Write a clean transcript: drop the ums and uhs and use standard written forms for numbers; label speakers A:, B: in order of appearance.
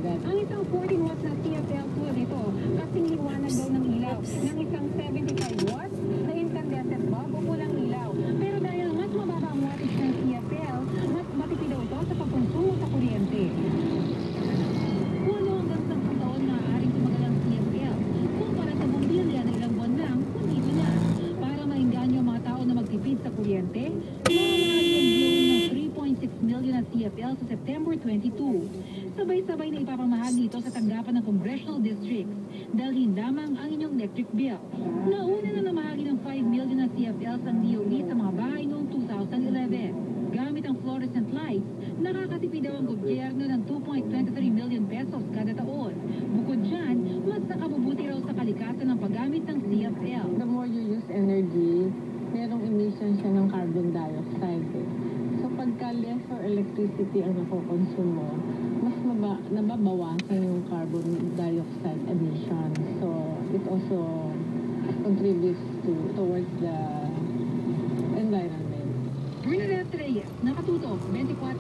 A: agad.
B: Ang isang 14 watts na CFL tool ito, kasing liwanag daw ng ilaw ng isang 75 watts na incandescent bulb o pulang ilaw. Pero dahil mas mababa ang wattage ng CFL, mas matipid daw ito sa pagkonsumo sa kuryente. 8 hanggang 10 taon maaaring tumagal ang CFL. Kumpara sa bombilya na ilang buwan lang, punito na. Para maingganyo ang mga tao na magtipid sa kuryente, mamahagi ang DOE ng 3.6 million na CFL sa September 22. Sabay-sabay na ipapamahagi ito sa tanggapan ng congressional districts. Dalhin lamang ang inyong electric bill. Nauna na namahagi ng 5 million na CFL ang DOE sa mga bahay noong 2011. Gamit ang fluorescent lights, nakakatipid daw ang gobyerno ng 2.23 million pesos kada taon. Bukod dyan, mas nakabubuti raw sa kalikasan ng paggamit ng CFL.
A: The more you use energy, merong emission siya ng carbon dioxide. So pagka less or electricity ang nakokonsume mo, mas nababawasan yung carbon dioxide emission. So it also contributes towards the environment.
B: Bernadette Reyes, nakatutok, 24